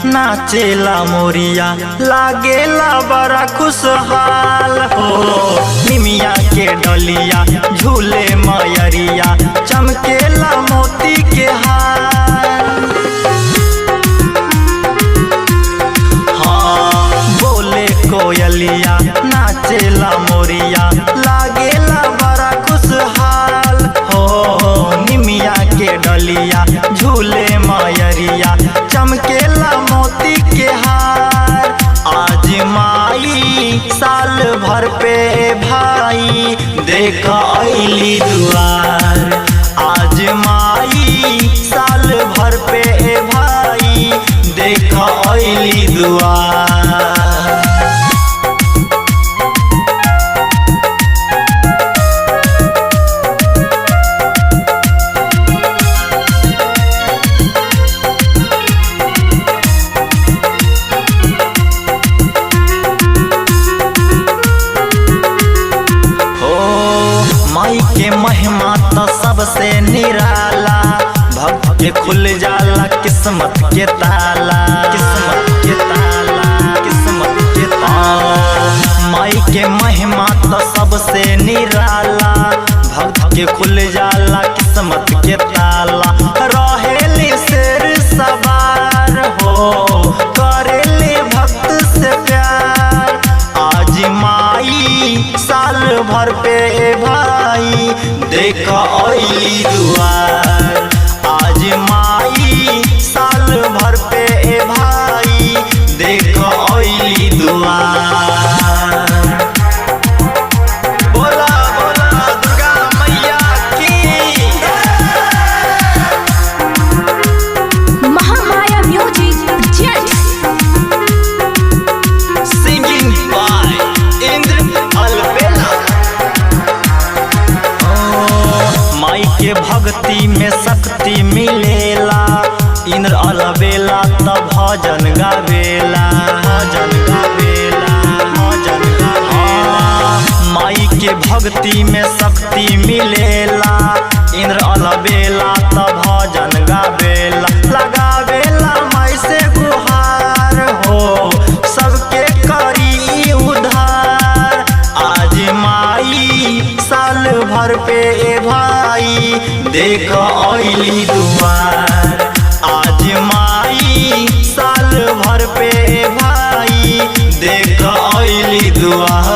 नाचेला मोरिया लागेला बड़ा खुशहाल हो। निमिया के डलिया झूले मयरिया चमकेला मोती के हार। हाँ बोले कोयलिया नाचेला मोरिया लागेला बड़ा खुशहाल हो। निमिया के डलिया झूले मयरिया चमकेला मोती के हार। आज माई साल भर पे भाई देख अइली दुआर। आज माई साल भर पे भाई देख अइली दुआर। माई के महिमा तो सबसे निराला। भक्त के खुल जाला किस्मत के ताला। किस्मत के ताला, किस्मत के ताला। माई के महिमा तो सबसे निराला। भक्त के खुल जाला किस्मत के ताला। रहेली शेर सवार हो करेली भक्त से प्यार। आज माई साल भर पे भाई देख अइली दुआर। आज माई साल भर पे भाई देख अइली दुआर। बोला बोला दुर्गा मैया की। महामाया म्यूजिक जेट सिंगिंग बाय इंद्र अलबेला। माई के भक्ति में शक्ति मिलेला। इंद्र अलबेला तब भजन गावेला। भजन गावेला, भजन गावेला। माई के भक्ति में शक्ति मिलेला। इंद्र अलबेला तब भजन गावेला। लगावेला माई से गुहार हो सबके करी उधार। आज माई साल भर पे भाई देख अइली दुआर। आज माई साल भर पे भाई देख अइली दुआर।